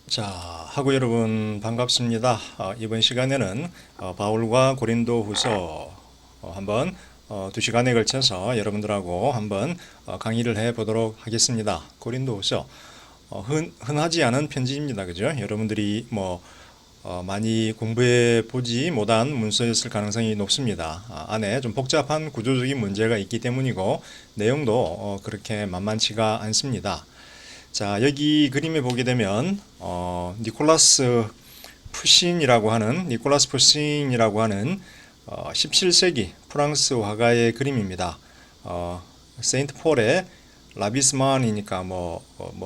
자, 하고 여러분 반갑습니다. 이번 시간에는 바울과 고린도 후서 한번 2시간에 걸쳐서 여러분들하고 한번 강의를 해 보도록 하겠습니다. 고린도 후서 흔하지 않은 편지입니다. 그죠? 여러분들이 많이 공부해 보지 못한 문서였을 가능성이 높습니다. 안에 좀 복잡한 구조적인 문제가 있기 때문이고 내용도 그렇게 만만치가 않습니다. 자, 여기 그림에 보게 되면 니콜라스 푸신이라고 하는 17세기 프랑스 화가의 그림입니다. 세인트 폴의 라비스만이니까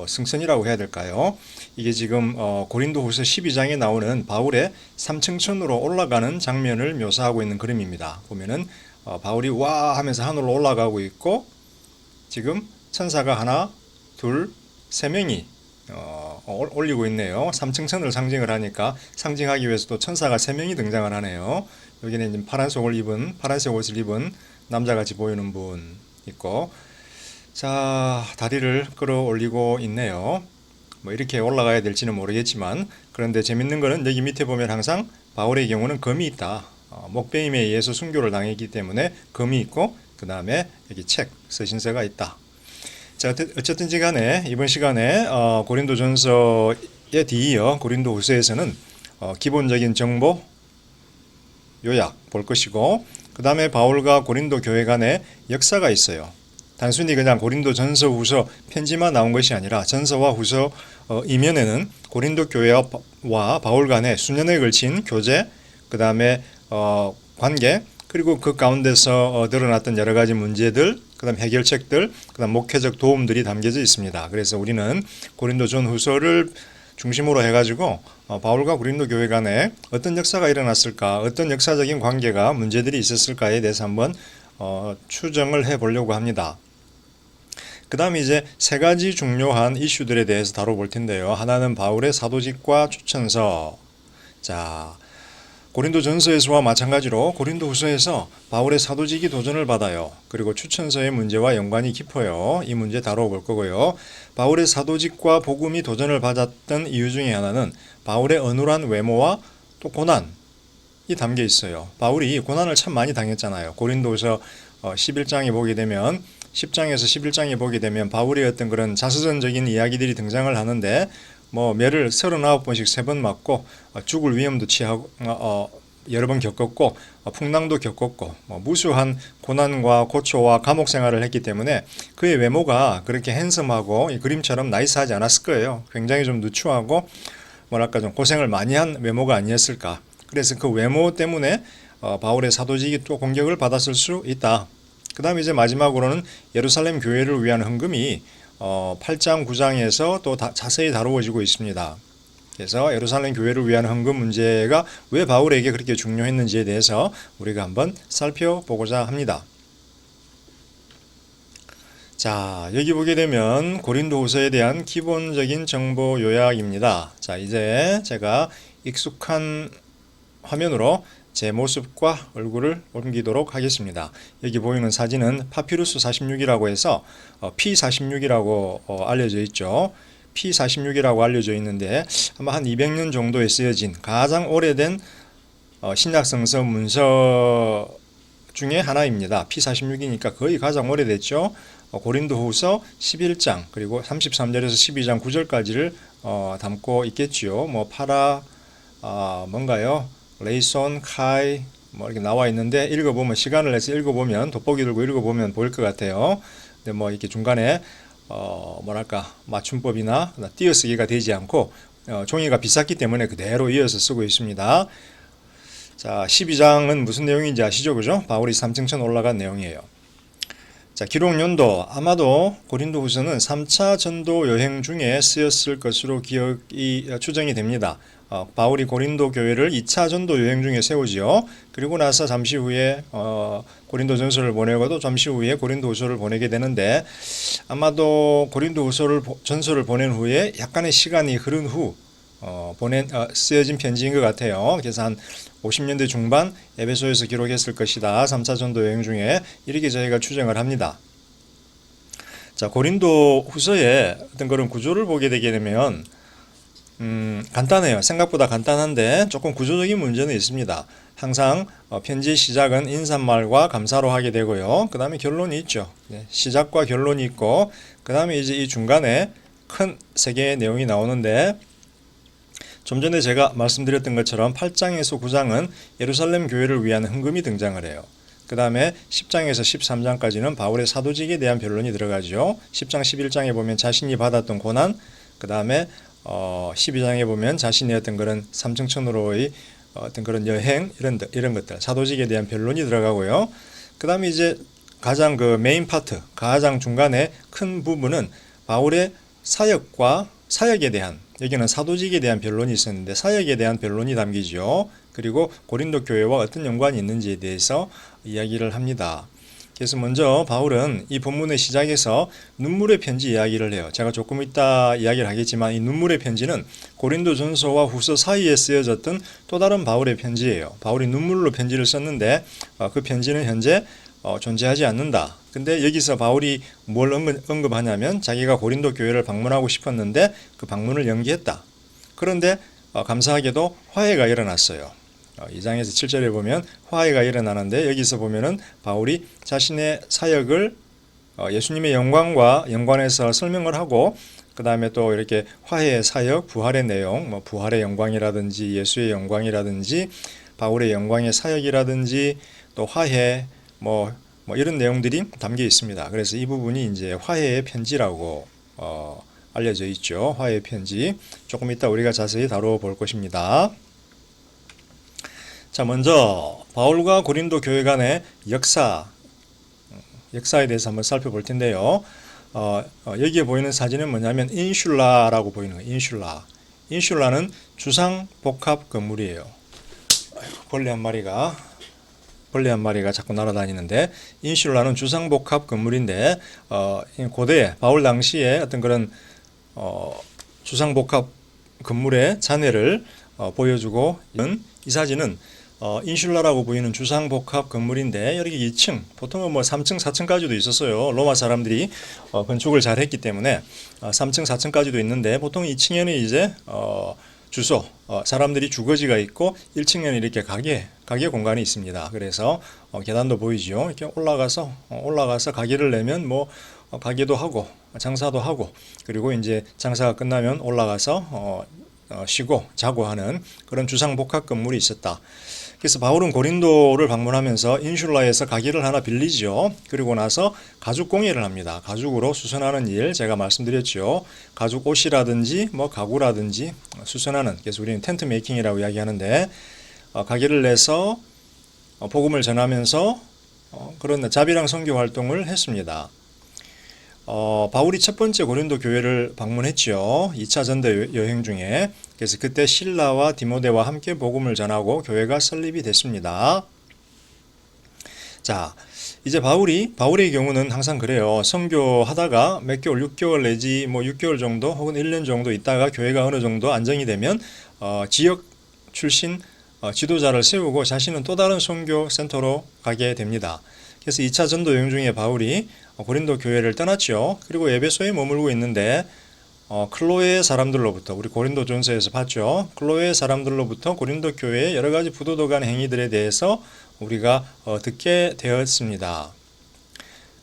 승선이라고 해야 될까요? 이게 지금 고린도후서 12장에 나오는 바울의 삼층천으로 올라가는 장면을 묘사하고 있는 그림입니다. 보면은 바울이 와 하면서 하늘로 올라가고 있고 지금 천사가 하나, 둘, 세 명이 올리고 있네요. 삼층천을 상징을 하니까 상징하기 위해서도 천사가 세 명이 등장을 하네요. 여기는 파란색 옷을 입은 남자같이 보이는 분 있고, 자, 다리를 끌어올리고 있네요. 이렇게 올라가야 될지는 모르겠지만, 그런데 재밌는 거는 여기 밑에 보면 항상 바울의 경우는 검이 있다. 목베임에 의해서 순교를 당했기 때문에 검이 있고, 그 다음에 여기 서신서가 있다. 자, 어쨌든지 간에 이번 시간에 고린도전서에 뒤이어 고린도후서에서는 기본적인 정보 요약 볼 것이고, 그 다음에 바울과 고린도 교회 간의 역사가 있어요. 단순히 그냥 고린도 전서 후서 편지만 나온 것이 아니라 전서와 후서 이면에는 고린도 교회와 바울 간의 수년에 걸친 교제, 그 다음에 관계, 그리고 그 가운데서 드러났던 여러 가지 문제들, 그 다음 해결책들, 그 다음 목회적 도움들이 담겨져 있습니다. 그래서 우리는 고린도 전후서를 중심으로 해가지고 바울과 고린도 교회 간에 어떤 역사가 일어났을까, 어떤 역사적인 관계가 문제들이 있었을까에 대해서 한번 추정을 해보려고 합니다. 그 다음에 이제 세 가지 중요한 이슈들에 대해서 다뤄볼 텐데요. 하나는 바울의 사도직과 추천서. 자, 고린도 전서에서와 마찬가지로 고린도 후서에서 바울의 사도직이 도전을 받아요. 그리고 추천서의 문제와 연관이 깊어요. 이 문제 다뤄볼 거고요. 바울의 사도직과 복음이 도전을 받았던 이유 중에 하나는 바울의 어눌한 외모와 또 고난이 담겨 있어요. 바울이 고난을 참 많이 당했잖아요. 고린도서 11장에 보게 되면 10장에서 11장에 보게 되면 바울의 어떤 그런 자서전적인 이야기들이 등장을 하는데 매를 39번씩 3번 맞고 죽을 위험도 취하고 여러 번 겪었고 풍랑도 겪었고 무수한 고난과 고초와 감옥 생활을 했기 때문에 그의 외모가 그렇게 핸섬하고 이 그림처럼 나이스하지 않았을 거예요. 굉장히 좀 누추하고 뭐랄까 좀 고생을 많이 한 외모가 아니었을까. 그래서 그 외모 때문에 바울의 사도직이 또 공격을 받았을 수 있다. 그 다음에 이제 마지막으로는 예루살렘 교회를 위한 헌금이 8장, 9장에서 또 자세히 다루어지고 있습니다. 그래서 예루살렘 교회를 위한 헌금 문제가 왜 바울에게 그렇게 중요했는지에 대해서 우리가 한번 살펴보고자 합니다. 자, 여기 보게 되면 고린도후서에 대한 기본적인 정보 요약입니다. 자, 이제 제가 익숙한 화면으로 제 모습과 얼굴을 옮기도록 하겠습니다. 여기 보이는 사진은 파피루스 46이라고 해서 P46이라고 알려져 있죠. P46이라고 알려져 있는데 아마 한 200년 정도에 쓰여진 가장 오래된 신약성서 문서 중에 하나입니다. P46이니까 거의 가장 오래됐죠. 고린도후서 11장 그리고 33절에서 12장 9절까지를 담고 있겠지요. 뭔가요? 레이손, 카이 이렇게 나와 있는데 읽어보면 시간을 내서 읽어보면 돋보기 들고 읽어보면 보일 것 같아요. 근데 이렇게 중간에 맞춤법이나 띄어쓰기가 되지 않고 종이가 비쌌기 때문에 그대로 이어서 쓰고 있습니다. 자, 12장은 무슨 내용인지 아시죠? 그죠? 바울이 삼층천 올라간 내용이에요. 자, 기록 연도 아마도 고린도후서는 3차 전도 여행 중에 쓰였을 것으로 추정이 됩니다. 바울이 고린도 교회를 2차 전도 여행 중에 세우지요. 그리고 나서 잠시 후에 고린도 전서를 보내고도 잠시 후에 고린도 후서를 보내게 되는데 아마도 고린도 전서를 보낸 후에 약간의 시간이 흐른 후 쓰여진 편지인 것 같아요. 그래서 한 50년대 중반 에베소에서 기록했을 것이다. 3차 전도 여행 중에 이렇게 저희가 추정을 합니다. 자, 고린도 후서의 어떤 그런 구조를 보게 되게 되면 간단해요. 생각보다 간단한데 조금 구조적인 문제는 있습니다. 항상 편지의 시작은 인사말과 감사로 하게 되고요. 그 다음에 결론이 있죠. 네, 시작과 결론이 있고 그 다음에 이제 이 중간에 큰 세 개의 내용이 나오는데 좀 전에 제가 말씀드렸던 것처럼 8장에서 9장은 예루살렘 교회를 위한 헌금이 등장을 해요. 그 다음에 10장에서 13장까지는 바울의 사도직에 대한 변론이 들어가죠. 10장, 11장에 보면 자신이 받았던 고난, 그 다음에 12장에 보면 자신의 어떤 그런 삼층천으로의 어떤 그런 여행 이런 것들 사도직에 대한 변론이 들어가고요. 그 다음에 이제 가장 그 메인 파트 가장 중간에 큰 부분은 바울의 사역에 대한 여기는 사도직에 대한 변론이 있었는데 사역에 대한 변론이 담기죠. 그리고 고린도 교회와 어떤 연관이 있는지에 대해서 이야기를 합니다. 그래서 먼저 바울은 이 본문의 시작에서 눈물의 편지 이야기를 해요. 제가 조금 이따 이야기를 하겠지만 이 눈물의 편지는 고린도전서와 후서 사이에 쓰여졌던 또 다른 바울의 편지예요. 바울이 눈물로 편지를 썼는데 그 편지는 현재 존재하지 않는다. 근데 여기서 바울이 뭘 언급하냐면 자기가 고린도 교회를 방문하고 싶었는데 그 방문을 연기했다. 그런데 감사하게도 화해가 일어났어요. 2장에서 7절에 보면 화해가 일어나는데 여기서 보면은 바울이 자신의 사역을 예수님의 영광과 연관해서 설명을 하고 그 다음에 또 이렇게 화해의 사역, 부활의 내용, 뭐 부활의 영광이라든지 예수의 영광이라든지 바울의 영광의 사역이라든지 또 화해 뭐 이런 내용들이 담겨 있습니다. 그래서 이 부분이 이제 화해의 편지라고 알려져 있죠. 화해의 편지. 조금 이따 우리가 자세히 다뤄볼 것입니다. 자, 먼저 바울과 고린도 교회 간의 역사에 대해서 한번 살펴볼 텐데요. 여기에 보이는 사진은 뭐냐면 인슐라라고 보이는 거예요. 인슐라는 주상 복합 건물이에요. 벌레 한 마리가 자꾸 날아다니는데 인슐라는 주상 복합 건물인데 고대 바울 당시에 어떤 그런 주상 복합 건물의 잔해를 보여주고 있는 이 사진은 인슐라라고 보이는 주상복합 건물인데 여기 2층, 보통은 뭐 3층, 4층까지도 있었어요. 로마 사람들이 건축을 잘 했기 때문에 3층, 4층까지도 있는데 보통 2층에는 이제 주소, 사람들이 주거지가 있고 1층에는 이렇게 가게 공간이 있습니다. 그래서 계단도 보이죠. 이렇게 올라가서 가게를 내면 뭐 가게도 하고 장사도 하고 그리고 이제 장사가 끝나면 올라가서 쉬고 자고 하는 그런 주상복합 건물이 있었다. 그래서 바울은 고린도를 방문하면서 인슐라에서 가게를 하나 빌리죠. 그리고 나서 가죽 공예를 합니다. 가죽으로 수선하는 일 제가 말씀드렸죠. 가죽 옷이라든지 뭐 가구라든지 수선하는, 그래서 우리는 텐트 메이킹이라고 이야기하는데 가게를 내서 복음을 전하면서 그런 자비랑 선교 활동을 했습니다. 바울이 첫 번째 고린도 교회를 방문했죠. 2차 전도 여행 중에. 그래서 그때 실라와 디모데와 함께 복음을 전하고 교회가 설립이 됐습니다. 자, 이제 바울의 경우는 항상 그래요. 선교하다가 몇 개월, 6개월 내지 뭐 6개월 정도 혹은 1년 정도 있다가 교회가 어느 정도 안정이 되면 지역 출신 지도자를 세우고 자신은 또 다른 선교 센터로 가게 됩니다. 그래서 2차 전도 여행 중에 바울이 고린도 교회를 떠났죠. 그리고 에베소에 머물고 있는데 클로에 사람들로부터, 우리 고린도전서에서 봤죠. 클로에 사람들로부터 고린도 교회의 여러 가지 부도덕한 행위들에 대해서 우리가 듣게 되었습니다.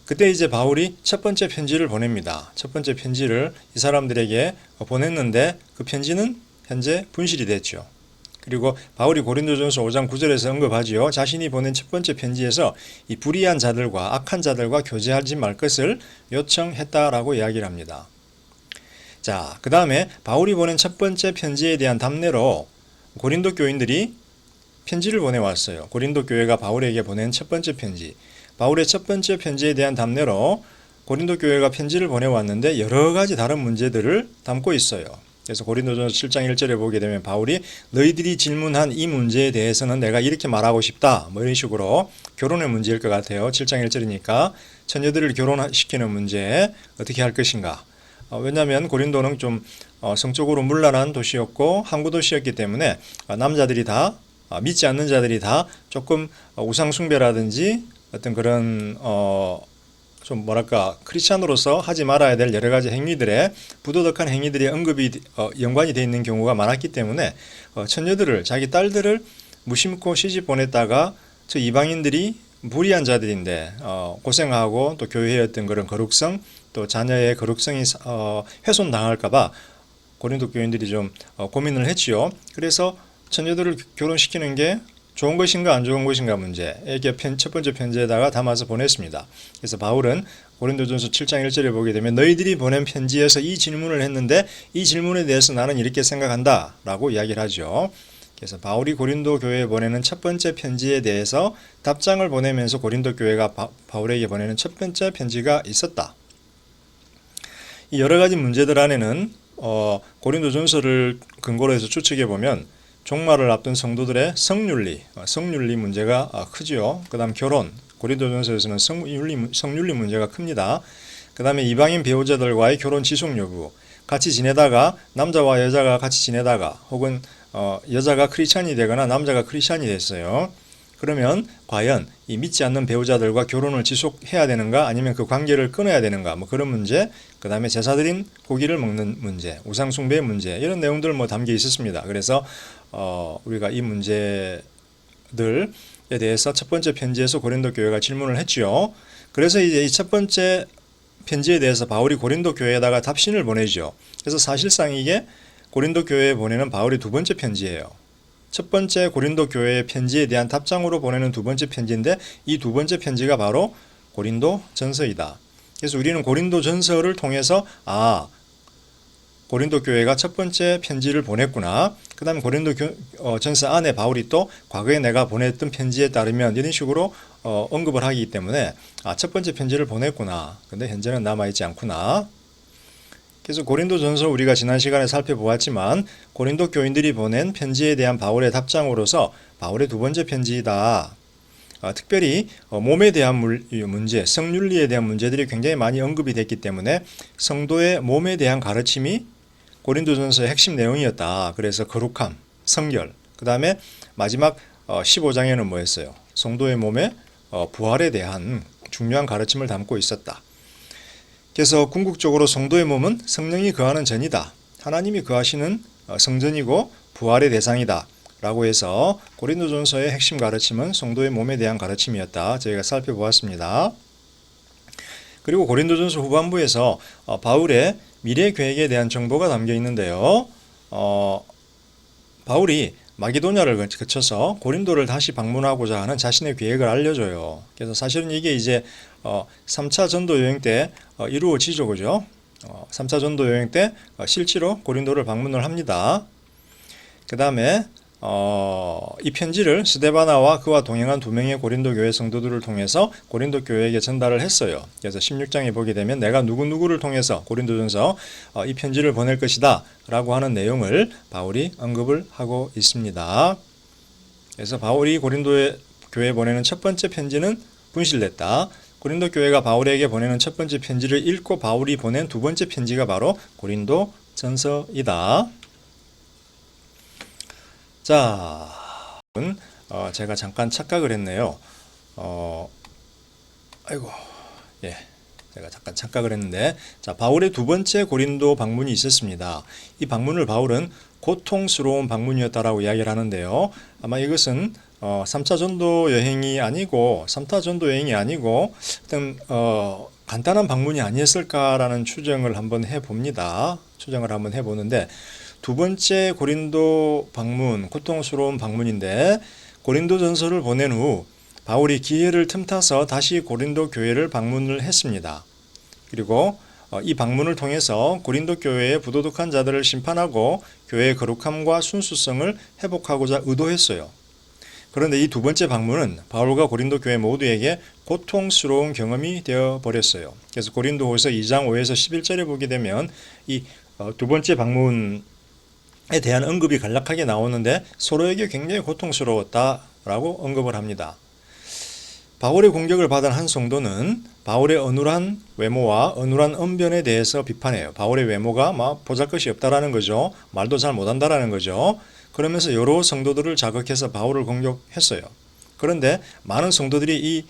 그때 이제 바울이 첫 번째 편지를 보냅니다. 첫 번째 편지를 이 사람들에게 보냈는데 그 편지는 현재 분실이 됐죠. 그리고 바울이 고린도전서 5장 9절에서 언급하지요. 자신이 보낸 첫 번째 편지에서 이 불의한 자들과 악한 자들과 교제하지 말 것을 요청했다라고 이야기를 합니다. 자, 그 다음에 바울이 보낸 첫 번째 편지에 대한 답례로 고린도 교인들이 편지를 보내왔어요. 고린도 교회가 바울에게 보낸 첫 번째 편지. 바울의 첫 번째 편지에 대한 답례로 고린도 교회가 편지를 보내왔는데 여러 가지 다른 문제들을 담고 있어요. 그래서 고린도전서 7장 1절에 보게 되면 바울이 너희들이 질문한 이 문제에 대해서는 내가 이렇게 말하고 싶다. 뭐 이런 식으로 결혼의 문제일 것 같아요. 7장 1절이니까 처녀들을 결혼시키는 문제 어떻게 할 것인가. 왜냐하면 고린도는 좀 성적으로 문란한 도시였고 항구 도시였기 때문에 남자들이 다 믿지 않는 자들이 다 조금 우상 숭배라든지 어떤 그런 좀 뭐랄까 크리스찬으로서 하지 말아야 될 여러 가지 행위들에 부도덕한 행위들이 언급이 연관이 되어 있는 경우가 많았기 때문에 처녀들을 자기 딸들을 무심코 시집 보냈다가 저 이방인들이 무리한 자들인데 고생하고 또 교회의 어떤 그런 거룩성 또 자녀의 거룩성이 훼손당할까봐 고린도 교인들이 좀 고민을 했지요. 그래서 처녀들을 결혼시키는 게 좋은 것인가 안 좋은 것인가 문제에게 첫 번째 편지에다가 담아서 보냈습니다. 그래서 바울은 고린도전서 7장 1절에 보게 되면 너희들이 보낸 편지에서 이 질문을 했는데 이 질문에 대해서 나는 이렇게 생각한다 라고 이야기를 하죠. 그래서 바울이 고린도 교회에 보내는 첫 번째 편지에 대해서 답장을 보내면서 고린도 교회가 바울에게 보내는 첫 번째 편지가 있었다. 이 여러 가지 문제들 안에는 고린도전서를 근거로 해서 추측해 보면 종말을 앞둔 성도들의 성윤리 문제가 크지요. 그 다음 결혼, 고린도전서에서는 성윤리 문제가 큽니다. 그 다음에 이방인 배우자들과의 결혼 지속 여부, 같이 지내다가 남자와 여자가 같이 지내다가 혹은 여자가 크리스찬이 되거나 남자가 크리스찬이 됐어요. 그러면 과연 이 믿지 않는 배우자들과 결혼을 지속해야 되는가 아니면 그 관계를 끊어야 되는가 뭐 그런 문제, 그 다음에 제사드린 고기를 먹는 문제, 우상숭배의 문제 이런 내용들 뭐 담겨 있었습니다. 그래서 우리가 이 문제들에 대해서 첫 번째 편지에서 고린도 교회가 질문을 했지요. 그래서 이제 이 첫 번째 편지에 대해서 바울이 고린도 교회에다가 답신을 보내죠. 그래서 사실상 이게 고린도 교회에 보내는 바울의 두 번째 편지예요. 첫 번째 고린도 교회의 편지에 대한 답장으로 보내는 두 번째 편지인데 이 두 번째 편지가 바로 고린도 전서이다. 그래서 우리는 고린도 전서를 통해서 고린도 교회가 첫 번째 편지를 보냈구나. 그 다음에 고린도 전서 안에 바울이 또 과거에 내가 보냈던 편지에 따르면 이런 식으로 언급을 하기 때문에 첫 번째 편지를 보냈구나. 근데 현재는 남아있지 않구나. 그래서 고린도 전서 우리가 지난 시간에 살펴보았지만 고린도 교인들이 보낸 편지에 대한 바울의 답장으로서 바울의 두 번째 편지이다. 특별히 몸에 대한 문제, 성윤리에 대한 문제들이 굉장히 많이 언급이 됐기 때문에 성도의 몸에 대한 가르침이 고린도전서의 핵심 내용이었다. 그래서 거룩함, 성결, 그 다음에 마지막 15장에는 뭐였어요? 성도의 몸의 부활에 대한 중요한 가르침을 담고 있었다. 그래서 궁극적으로 성도의 몸은 성령이 거하는 전이다. 하나님이 거하시는 성전이고 부활의 대상이다. 라고 해서 고린도전서의 핵심 가르침은 성도의 몸에 대한 가르침이었다. 저희가 살펴보았습니다. 그리고 고린도전서 후반부에서 바울의 미래 계획에 대한 정보가 담겨 있는데요. 바울이 마게도냐를 거쳐서 고린도를 다시 방문하고자 하는 자신의 계획을 알려줘요. 그래서 사실은 이게 이제 3차 전도 여행 때 이루어지죠. 그죠? 3차 전도 여행 때 실제로 고린도를 방문을 합니다. 그 다음에 이 편지를 스데바나와 그와 동행한 두 명의 고린도 교회 성도들을 통해서 고린도 교회에게 전달을 했어요. 그래서 16장에 보게 되면 내가 누구누구를 통해서 고린도전서 이 편지를 보낼 것이다 라고 하는 내용을 바울이 언급을 하고 있습니다. 그래서 바울이 고린도 교회에 보내는 첫 번째 편지는 분실됐다. 고린도 교회가 바울에게 보내는 첫 번째 편지를 읽고 바울이 보낸 두 번째 편지가 바로 고린도 전서이다. 자, 제가 잠깐 착각을 했네요. 제가 잠깐 착각을 했는데, 자, 바울의 두 번째 고린도 방문이 있었습니다. 이 방문을 바울은 고통스러운 방문이었다라고 이야기를 하는데요. 아마 이것은 3차 전도 여행이 아니고, 3차 전도 여행이 아니고, 어떤 간단한 방문이 아니었을까라는 추정을 한번 해봅니다. 추정을 한번 해보는데, 두 번째 고린도 방문, 고통스러운 방문인데 고린도 전서를 보낸 후 바울이 기회를 틈타서 다시 고린도 교회를 방문을 했습니다. 그리고 이 방문을 통해서 고린도 교회의 부도덕한 자들을 심판하고 교회의 거룩함과 순수성을 회복하고자 의도했어요. 그런데 이 두 번째 방문은 바울과 고린도 교회 모두에게 고통스러운 경험이 되어버렸어요. 그래서 고린도후서 2장 5에서 11절에 보게 되면 이 두 번째 방문 에 대한 언급이 간략하게 나오는데 서로에게 굉장히 고통스러웠다라고 언급을 합니다. 바울의 공격을 받은 한 성도는 바울의 어눌한 외모와 어눌한 언변에 대해서 비판해요. 바울의 외모가 막 보잘것이 없다라는 거죠. 말도 잘 못한다라는 거죠. 그러면서 여러 성도들을 자극해서 바울을 공격했어요. 그런데 많은 성도들이 이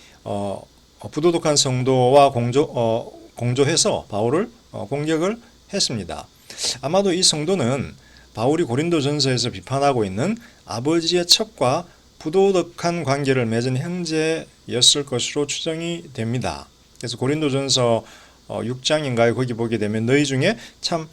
부도덕한 성도와 공조해서 바울을 공격을 했습니다. 아마도 이 성도는 바울이 고린도전서에서 비판하고 있는 아버지의 첩과 부도덕한 관계를 맺은 형제였을 것으로 추정이 됩니다. 그래서 고린도전서 6장인가요? 거기 보게 되면 너희 중에 참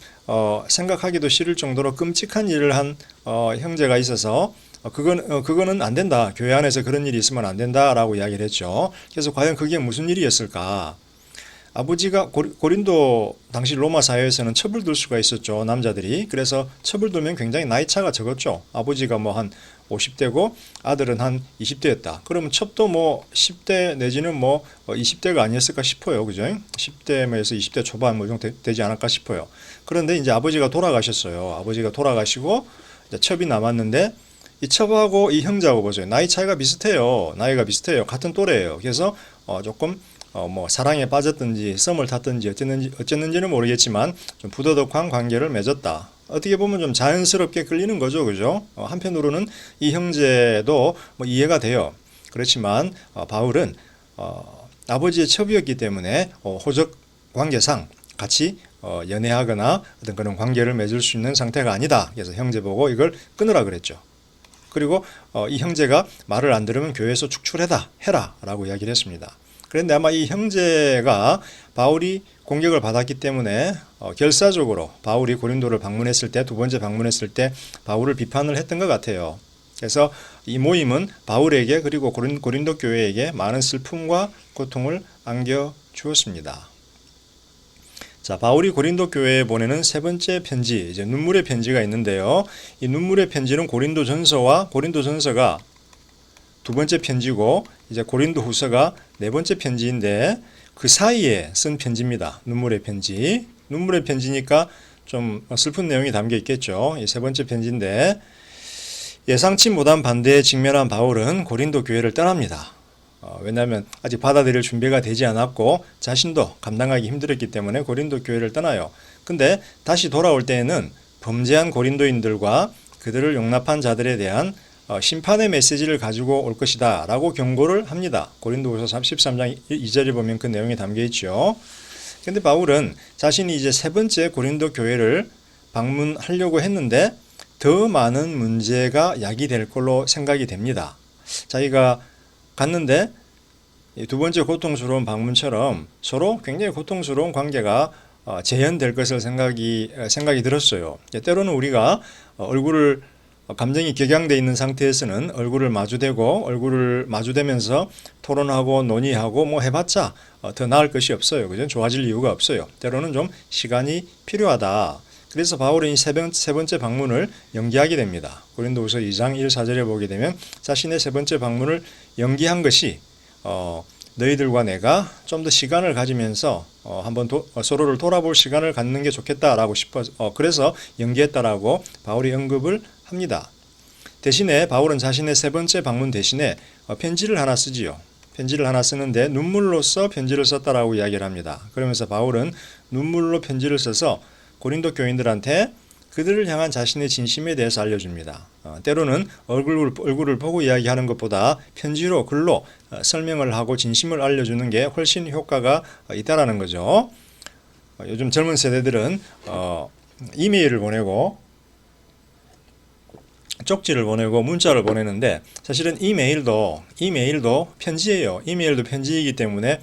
생각하기도 싫을 정도로 끔찍한 일을 한 형제가 있어서 그거는 안 된다. 교회 안에서 그런 일이 있으면 안 된다라고 이야기를 했죠. 그래서 과연 그게 무슨 일이었을까? 아버지가 고린도 당시 로마 사회에서는 첩을 둘 수가 있었죠. 남자들이. 그래서 첩을 두면 굉장히 나이 차가 적었죠. 아버지가 뭐 한 50대고 아들은 한 20대였다. 그러면 첩도 뭐 10대 내지는 뭐 20대가 아니었을까 싶어요. 그죠? 10대에서 20대 초반 뭐 정도 되지 않을까 싶어요. 그런데 이제 아버지가 돌아가셨어요. 아버지가 돌아가시고 이제 첩이 남았는데 이 첩하고 이 형제하고 보세요. 나이 차이가 비슷해요. 나이가 비슷해요. 같은 또래예요. 그래서 조금 뭐 사랑에 빠졌든지 썸을 탔든지 어쨌는지는 모르겠지만 좀 부도덕한 관계를 맺었다. 어떻게 보면 좀 자연스럽게 끌리는 거죠, 그죠? 한편으로는 이 형제도 뭐 이해가 돼요. 그렇지만 바울은 아버지의 첩이었기 때문에 호적 관계상 같이 연애하거나 어떤 그런 관계를 맺을 수 있는 상태가 아니다. 그래서 형제 보고 이걸 끊으라 그랬죠. 그리고 이 형제가 말을 안 들으면 교회에서 해라 라고 이야기를 했습니다. 그런데 아마 이 형제가 바울이 공격을 받았기 때문에 결사적으로 바울이 고린도를 방문했을 때, 두 번째 방문했을 때 바울을 비판을 했던 것 같아요. 그래서 이 모임은 바울에게 그리고 고린도 교회에게 많은 슬픔과 고통을 안겨주었습니다. 자, 바울이 고린도 교회에 보내는 세 번째 편지, 이제 눈물의 편지가 있는데요. 이 눈물의 편지는 고린도전서가 두 번째 편지고 이제 고린도후서가 네 번째 편지인데 그 사이에 쓴 편지입니다. 눈물의 편지. 눈물의 편지니까 좀 슬픈 내용이 담겨 있겠죠. 이 세 번째 편지인데 예상치 못한 반대에 직면한 바울은 고린도 교회를 떠납니다. 왜냐하면 아직 받아들일 준비가 되지 않았고 자신도 감당하기 힘들었기 때문에 고린도 교회를 떠나요. 근데 다시 돌아올 때에는 범죄한 고린도인들과 그들을 용납한 자들에 대한 심판의 메시지를 가지고 올 것이다 라고 경고를 합니다. 고린도후서 13장 2절에 보면 그 내용이 담겨 있죠. 근데 바울은 자신이 이제 세 번째 고린도 교회를 방문하려고 했는데 더 많은 문제가 야기될 걸로 생각이 됩니다. 자기가 갔는데 두 번째 고통스러운 방문처럼 서로 굉장히 고통스러운 관계가 재현될 것을 생각이 들었어요. 때로는 우리가 감정이 격양되어 있는 상태에서는 얼굴을 마주대면서 토론하고 논의하고 뭐 해봤자 더 나을 것이 없어요. 그죠? 좋아질 이유가 없어요. 때로는 좀 시간이 필요하다. 그래서 바울은 이 세 번째 방문을 연기하게 됩니다. 고린도후서 2장 1-4절에 보게 되면 자신의 세 번째 방문을 연기한 것이 너희들과 내가 좀 더 시간을 가지면서 한번 서로를 돌아볼 시간을 갖는 게 좋겠다라고 그래서 연기했다라고 바울이 언급을 합니다. 대신에 바울은 자신의 세 번째 방문 대신에 편지를 하나 쓰지요. 편지를 하나 쓰는데 눈물로써 편지를 썼다라고 이야기를 합니다. 그러면서 바울은 눈물로 편지를 써서 고린도 교인들한테 그들을 향한 자신의 진심에 대해서 알려줍니다. 때로는 얼굴을 보고 이야기하는 것보다 편지로 글로 설명을 하고 진심을 알려주는 게 훨씬 효과가 있다라는 거죠. 요즘 젊은 세대들은 이메일을 보내고 쪽지를 보내고 문자를 보내는데 사실은 이메일도 편지예요. 이메일도 편지이기 때문에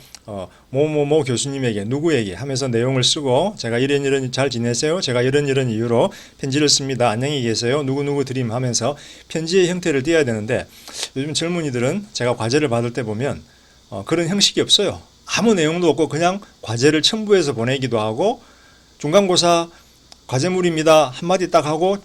뭐뭐뭐 교수님에게 누구에게 하면서 내용을 쓰고 제가 이런 잘 지내세요. 제가 이런 이유로 편지를 씁니다. 안녕히 계세요. 누구누구 드림 하면서 편지의 형태를 띄어야 되는데 요즘 젊은이들은 제가 과제를 받을 때 보면 그런 형식이 없어요. 아무 내용도 없고 그냥 과제를 첨부해서 보내기도 하고 중간고사 과제물입니다. 한마디 딱 하고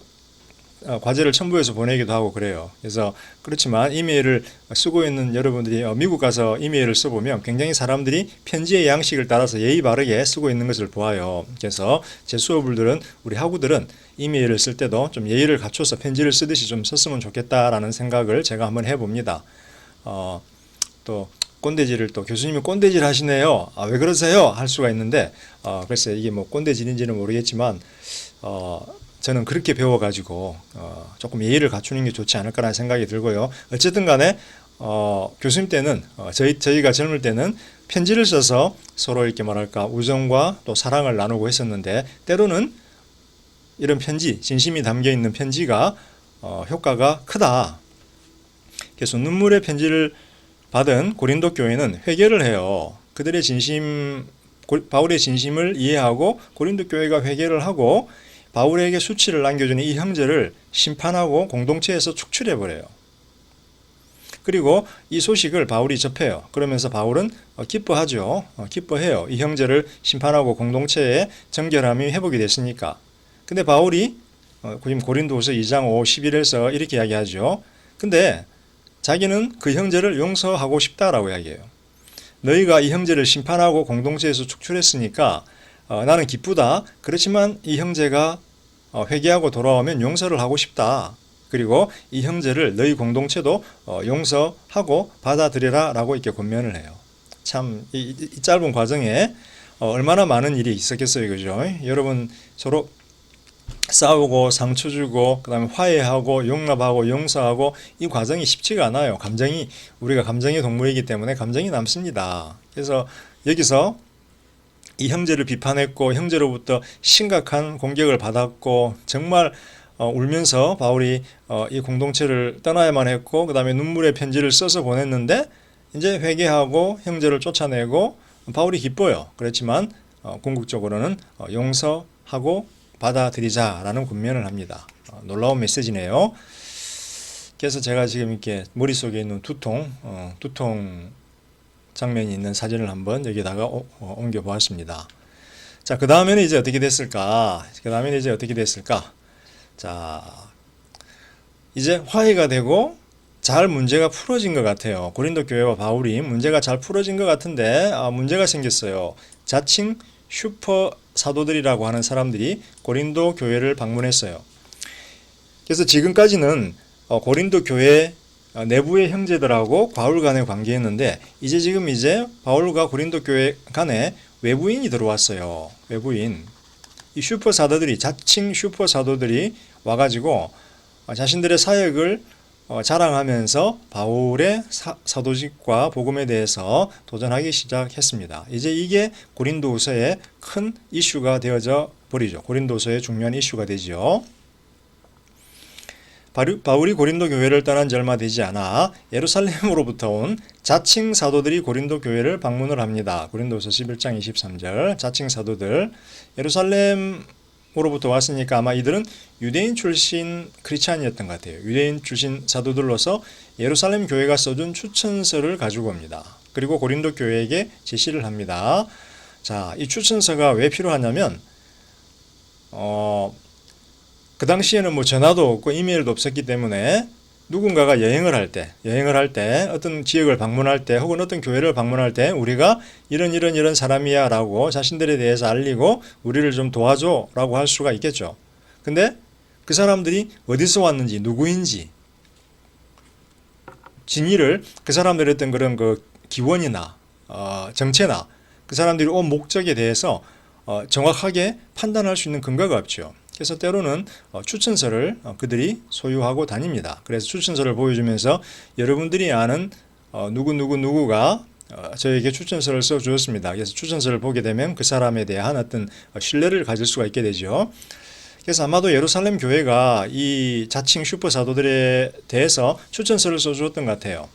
과제를 첨부해서 보내기도 하고 그래요. 그래서 그렇지만 이메일을 쓰고 있는 여러분들이 미국 가서 이메일을 써보면 굉장히 사람들이 편지의 양식을 따라서 예의 바르게 쓰고 있는 것을 보아요. 그래서 제 수업을 우리 학우들은 이메일을 쓸 때도 좀 예의를 갖춰서 편지를 쓰듯이 좀 썼으면 좋겠다라는 생각을 제가 한번 해봅니다. 또 꼰대질을 또 교수님이 꼰대질 하시네요. 왜 그러세요? 할 수가 있는데 글쎄 이게 뭐 꼰대질인지는 모르겠지만 저는 그렇게 배워가지고 조금 예의를 갖추는 게 좋지 않을까라는 생각이 들고요. 어쨌든 간에 교수님 때는 저희가 젊을 때는 편지를 써서 서로 이렇게 뭐랄까 우정과 또 사랑을 나누고 했었는데 때로는 이런 편지, 진심이 담겨 있는 편지가 효과가 크다. 그래서 눈물의 편지를 받은 고린도 교회는 회개를 해요. 그들의 바울의 진심을 이해하고 고린도 교회가 회개를 하고 바울에게 수치를 남겨주는 이 형제를 심판하고 공동체에서 축출해버려요. 그리고 이 소식을 바울이 접해요. 그러면서 바울은 기뻐하죠. 기뻐해요. 이 형제를 심판하고 공동체의 정결함이 회복이 됐으니까. 근데 바울이 지금 고린도후서 2장 5, 11에서 이렇게 이야기하죠. 근데 자기는 그 형제를 용서하고 싶다라고 이야기해요. 너희가 이 형제를 심판하고 공동체에서 축출했으니까 나는 기쁘다. 그렇지만 이 형제가 회개하고 돌아오면 용서를 하고 싶다. 그리고 이 형제를 너희 공동체도 용서하고 받아들여라 라고 이렇게 권면을 해요. 참 이 짧은 과정에 얼마나 많은 일이 있었겠어요. 그죠? 여러분 서로 싸우고 상처 주고 그다음에 화해하고 용납하고 용서하고 이 과정이 쉽지가 않아요. 우리가 감정의 동물이기 때문에 감정이 남습니다. 그래서 여기서 이 형제를 비판했고 형제로부터 심각한 공격을 받았고 정말 울면서 바울이 이 공동체를 떠나야만 했고 그다음에 눈물의 편지를 써서 보냈는데 이제 회개하고 형제를 쫓아내고 바울이 기뻐요. 그렇지만 궁극적으로는 용서하고 받아들이자라는 권면을 합니다. 놀라운 메시지네요. 그래서 제가 지금 이렇게 머릿속에 있는 두통 장면이 있는 사진을 한번 여기다가 옮겨 보았습니다. 자, 그 다음에는 이제 어떻게 됐을까? 자, 이제 화해가 되고 잘 문제가 풀어진 것 같아요. 고린도 교회와 바울이 문제가 잘 풀어진 것 같은데 문제가 생겼어요. 자칭 슈퍼 사도들이라고 하는 사람들이 고린도 교회를 방문했어요. 그래서 지금까지는 고린도 교회 내부의 형제들하고 바울 간의 관계였는데 이제 바울과 고린도 교회 간에 외부인이 들어왔어요. 외부인. 이 슈퍼 사도들이 자칭 슈퍼 사도들이 와가지고 자신들의 사역을 자랑하면서 바울의 사도직과 복음에 대해서 도전하기 시작했습니다. 이제 이게 고린도후서의 큰 이슈가 되어져 버리죠. 고린도후서의 중요한 이슈가 되죠. 바울이 고린도 교회를 떠난 지 얼마 되지 않아 예루살렘으로부터 온 자칭 사도들이 고린도 교회를 방문을 합니다. 고린도후서 11장 23절 자칭 사도들 예루살렘으로부터 왔으니까 아마 이들은 유대인 출신 크리스찬이었던 것 같아요. 유대인 출신 사도들로서 예루살렘 교회가 써준 추천서를 가지고 옵니다. 그리고 고린도 교회에게 제시를 합니다. 자, 이 추천서가 왜 필요하냐면 그 당시에는 뭐 전화도 없고 이메일도 없었기 때문에 누군가가 여행을 할 때 어떤 지역을 방문할 때 혹은 어떤 교회를 방문할 때 우리가 이런 사람이야 라고 자신들에 대해서 알리고 우리를 좀 도와줘 라고 할 수가 있겠죠. 근데 그 사람들이 어디서 왔는지 누구인지 진위를 그 사람들의 어떤 그런 그 기원이나 정체나 그 사람들이 온 목적에 대해서 정확하게 판단할 수 있는 근거가 없죠. 그래서 때로는 추천서를 그들이 소유하고 다닙니다. 그래서 추천서를 보여주면서 여러분들이 아는 누구가 저에게 추천서를 써주었습니다. 그래서 추천서를 보게 되면 그 사람에 대한 어떤 신뢰를 가질 수가 있게 되죠. 그래서 아마도 예루살렘 교회가 이 자칭 슈퍼 사도들에 대해서 추천서를 써주었던 것 같아요.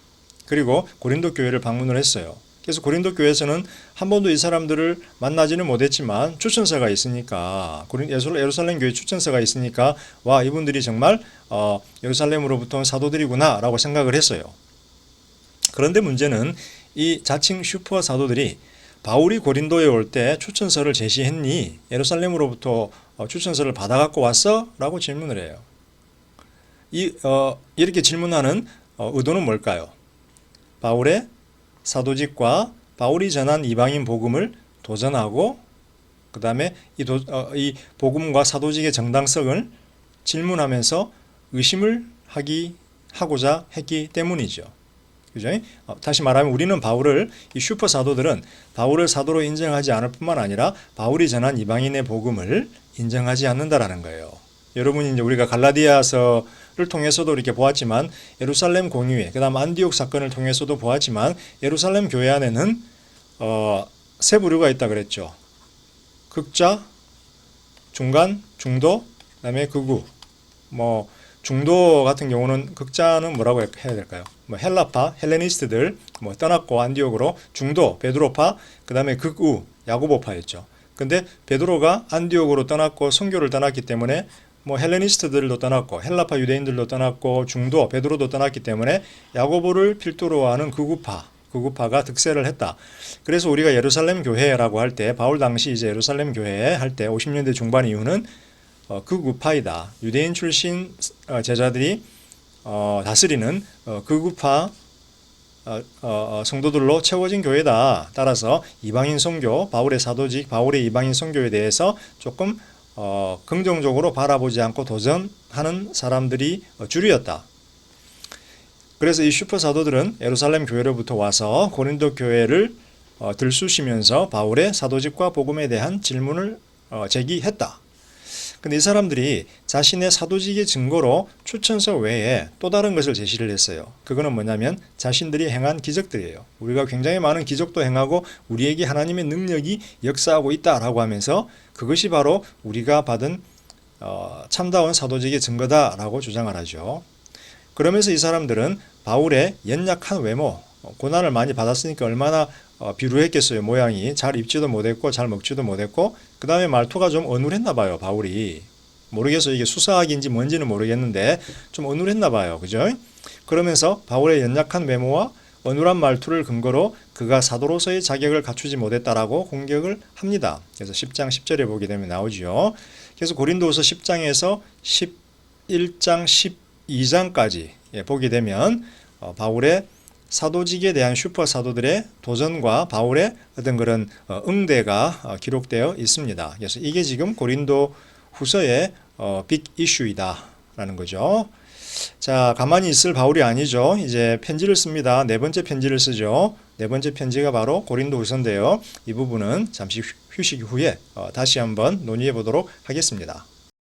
그리고 고린도 교회를 방문을 했어요. 그래서 고린도 교회에서는 한 번도 이 사람들을 만나지는 못했지만 추천서가 있으니까 예루살렘 교회 추천서가 있으니까 와 이분들이 정말 예루살렘으로부터 온 사도들이구나 라고 생각을 했어요. 그런데 문제는 이 자칭 슈퍼 사도들이 바울이 고린도에 올 때 추천서를 제시했니? 예루살렘으로부터 추천서를 받아갖고 왔어? 라고 질문을 해요. 이렇게 질문하는 의도는 뭘까요? 바울의 사도직과 바울이 전한 이방인 복음을 도전하고 그 다음에 이 복음과 사도직의 정당성을 질문하면서 의심을 하고자 했기 때문이죠. 그죠? 다시 말하면 우리는 이 슈퍼 사도들은 바울을 사도로 인정하지 않을 뿐만 아니라 바울이 전한 이방인의 복음을 인정하지 않는다라는 거예요. 여러분이 이제 우리가 갈라디아서를 통해서도 이렇게 보았지만 예루살렘 공의회, 그다음 안디옥 사건을 통해서도 보았지만 예루살렘 교회 안에는 세 부류가 있다 그랬죠. 극자, 중간, 중도, 그다음에 극우. 뭐 중도 같은 경우는 극자는 뭐라고 해야 될까요? 뭐 헬라파, 헬레니스트들 뭐 떠났고 안디옥으로 중도, 베드로파, 그다음에 극우, 야고보파였죠. 근데 베드로가 안디옥으로 떠났고 선교를 떠났기 때문에 뭐 헬레니스트들도 떠났고 헬라파 유대인들도 떠났고 중도, 베드로도 떠났기 때문에 야고보를 필두로 하는 극우파가 득세를 했다. 그래서 우리가 예루살렘 교회라고 할 때 바울 당시 이제 예루살렘 교회 할 때 50년대 중반 이후는 극우파이다. 유대인 출신 제자들이 다스리는 극우파 성도들로 채워진 교회다. 따라서 이방인 선교, 바울의 사도직, 바울의 이방인 선교에 대해서 조금 긍정적으로 바라보지 않고 도전하는 사람들이 주류였다. 그래서 이 슈퍼 사도들은 예루살렘 교회로부터 와서 고린도 교회를 들쑤시면서 바울의 사도직과 복음에 대한 질문을 제기했다. 근데 이 사람들이 자신의 사도직의 증거로 추천서 외에 또 다른 것을 제시를 했어요. 그거는 뭐냐면 자신들이 행한 기적들이에요. 우리가 굉장히 많은 기적도 행하고 우리에게 하나님의 능력이 역사하고 있다라고 하면서 그것이 바로 우리가 받은 참다운 사도직의 증거다라고 주장을 하죠. 그러면서 이 사람들은 바울의 연약한 외모, 고난을 많이 받았으니까 얼마나 비루했겠어요. 모양이 잘 입지도 못했고 잘 먹지도 못했고 그 다음에 말투가 좀 어눌했나 봐요. 바울이 모르겠어요. 이게 수사학인지 뭔지는 모르겠는데 좀 어눌했나 봐요. 그죠? 그러면서 바울의 연약한 외모와 어눌한 말투를 근거로 그가 사도로서의 자격을 갖추지 못했다라고 공격을 합니다. 그래서 10장 10절에 보게 되면 나오죠. 그래서 고린도후서 10장에서 11장 12장까지 보게 되면 바울의 사도직에 대한 슈퍼 사도들의 도전과 바울의 어떤 그런 응대가 기록되어 있습니다. 그래서 이게 지금 고린도 후서의 빅 이슈이다라는 거죠. 자, 가만히 있을 바울이 아니죠. 이제 편지를 씁니다. 네 번째 편지를 쓰죠. 네 번째 편지가 바로 고린도 후서인데요. 이 부분은 잠시 휴식 후에 다시 한번 논의해 보도록 하겠습니다.